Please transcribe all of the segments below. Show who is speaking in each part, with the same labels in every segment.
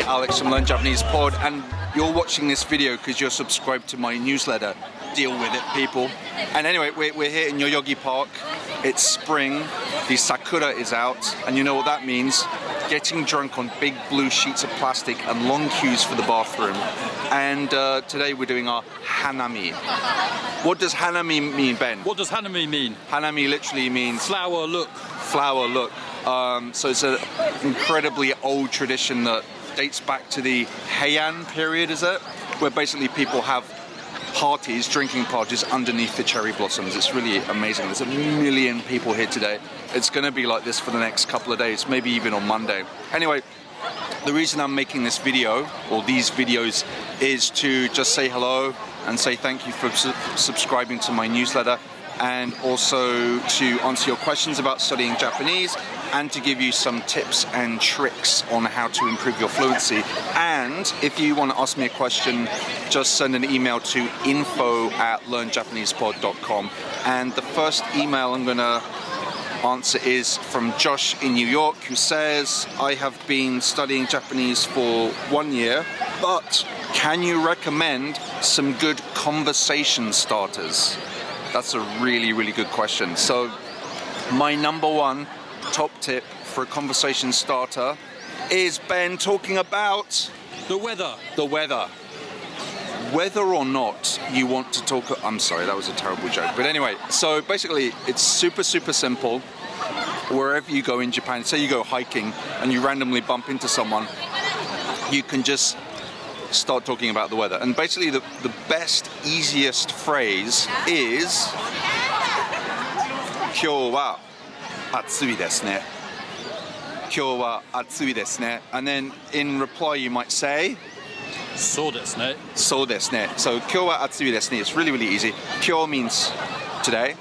Speaker 1: Alex from Learn Japanese Pod, and you're watching this video because you're subscribed to my newsletter. Deal with it, people. And anyway, we're here in Yoyogi Park. It's spring, the sakura is out, and you know what that means? Getting drunk on big blue sheets of plastic and long queues for the bathroom. And today we're doing our hanami. What does hanami mean, Ben?
Speaker 2: What does hanami mean?
Speaker 1: Hanami literally means
Speaker 2: flower look.
Speaker 1: Flower look. So it's an incredibly old tradition that dates back to the Heian period, is it? Where basically people have parties, drinking parties underneath the cherry blossoms. It's really amazing. There's 1 million people here today. It's going to be like this for the next couple of days, maybe even on Monday. Anyway, the reason I'm making this video, or these videos, is to just say hello and say thank you for subscribing to my newsletter, and also to answer your questions about studying Japanese, and to give you some tips and tricks on how to improve your fluency. And if you want to ask me a question, just send an email to info@learnjapanesepod.com. And the first email I'm going to answer is from Josh in New York, who says, I have been studying Japanese for 1 year, but can you recommend some good conversation starters? That's a really, really good question. So my number one top tip for a conversation starter is Ben talking about
Speaker 2: the weather.
Speaker 1: The weather. Whether or not you want to talk, I'm sorry, that was a terrible joke. But anyway, so basically it's super, super simple. Wherever you go in Japan, say you go hiking and you randomly bump into someone, you can just start talking about the weather. And basically the best, easiest phrase is 今日は暑いですね. 今日は暑いですね. And then in reply you might say
Speaker 2: そうですね.
Speaker 1: そうですね. So 今日は暑いですね. It's really, really easy. 今日 means today.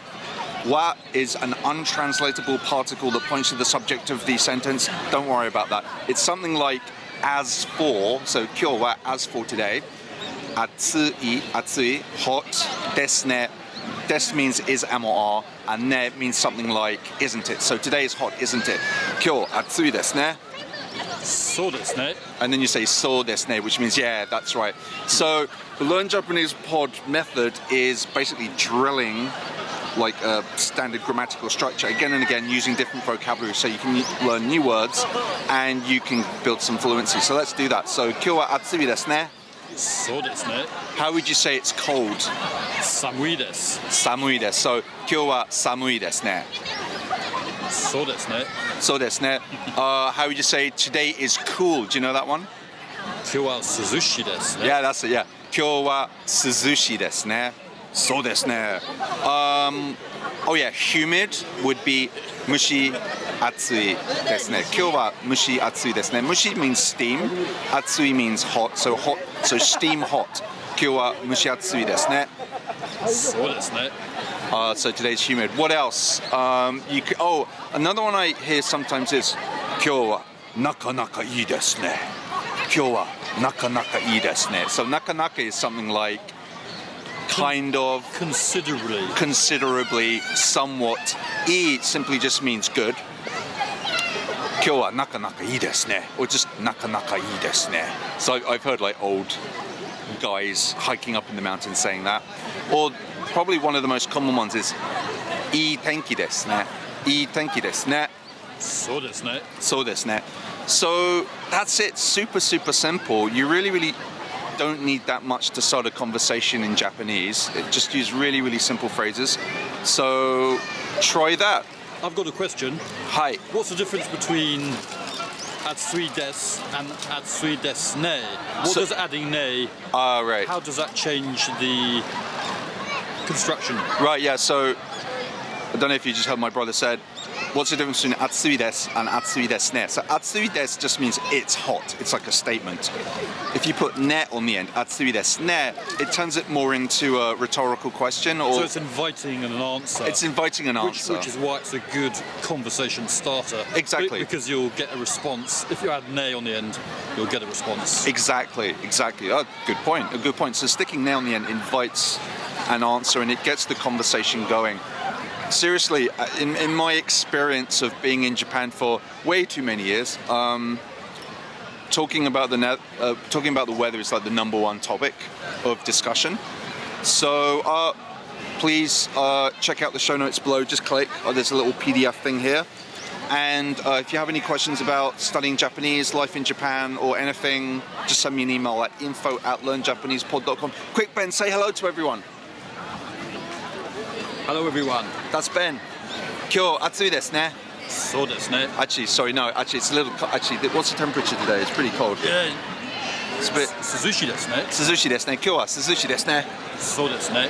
Speaker 1: Wa is an untranslatable particle that points to the subject of the sentence. Don't worry about that. It's something like as for, so 今日は as for today. 暑い, 暑い, hot, ですね. Des means is, am or are, and ne means something like isn't it. So today is hot, isn't it? 今日暑いですね.
Speaker 2: そうですね.
Speaker 1: And then you say そうですね, which means yeah, that's right. So the Learn Japanese Pod method is basically drilling like a standard grammatical structure again and again, using different vocabulary so you can learn new words and you can build some fluency. So let's do that. So 今日は暑いですね.
Speaker 2: そうですね.
Speaker 1: How would you say it's cold?
Speaker 2: 寒いです.
Speaker 1: 寒いです. So 今日は寒いですね.
Speaker 2: そうですね.
Speaker 1: そうですね. How would you say today is cool? Do you know that one?
Speaker 2: 今日は涼しいですね.
Speaker 1: Yeah, that's it. Yeah. 今日は涼しいですね. そうですね. Oh yeah, humid would be 蒸し暑いですね. 今日は蒸し暑いですね. 蒸し means steam, 暑い means hot, so hot, so steam hot. 今日は蒸し暑いですね.
Speaker 2: そうですね.
Speaker 1: So today's humid. What else? Another one I hear sometimes is 今日はなかなかいいですね. 今日はなかなかいいですね. So なかなか is something like kind of, considerably, somewhat. いい simply just means good. 今日はなかなかいいですね. Or just なかなかいいですね. So I've heard like old guys hiking up in the mountains saying that. Or probably one of the most common ones is いい天気ですね. いい天気ですね.
Speaker 2: そうですね.
Speaker 1: そうですね. So that's it. Super, super simple. You really, really don't need that much to start a conversation in Japanese. Just use really, really simple phrases. So try that.
Speaker 2: I've got a question.
Speaker 1: Hi.
Speaker 2: What's the difference between 暑いです and 暑いですね? What does adding ne,
Speaker 1: Right.
Speaker 2: how does that change the construction?
Speaker 1: Right, yeah, so I don't know if you just heard my brother said, what's the difference between 暑いです and 暑いですね? So 暑いです just means it's hot. It's like a statement. If you put ne on the end, 暑いですね, it turns it more into a rhetorical question. Or
Speaker 2: So it's inviting an answer.
Speaker 1: It's inviting an answer.
Speaker 2: Which is why it's a good conversation starter.
Speaker 1: Exactly.
Speaker 2: Because you'll get a response. If you add ne on the end, you'll get a response.
Speaker 1: Exactly. Oh, good point. A good point. So sticking ne on the end invites an answer and it gets the conversation going. Seriously, in my experience of being in Japan for way too many years, talking about the weather is like the number one topic of discussion. So please check out the show notes below. Just click. There's a little PDF thing here. And if you have any questions about studying Japanese, life in Japan, or anything, just send me an email at info@learnjapanesepod.com. Quick, Ben, say hello to everyone.
Speaker 2: Hello everyone.
Speaker 1: That's Ben. 今日暑いですね。
Speaker 2: そうですね。
Speaker 1: Actually, sorry, no. Actually, it's a little. Actually, what's the temperature today? It's pretty cold. It's a bit.
Speaker 2: 涼しいですね。
Speaker 1: 涼しいですね。今日は涼しいですね。
Speaker 2: そうですね。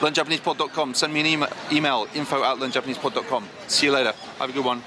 Speaker 1: learnjapanesepod.com. Send me an email info@learnjapanesepod.com. See you later. Have a good one.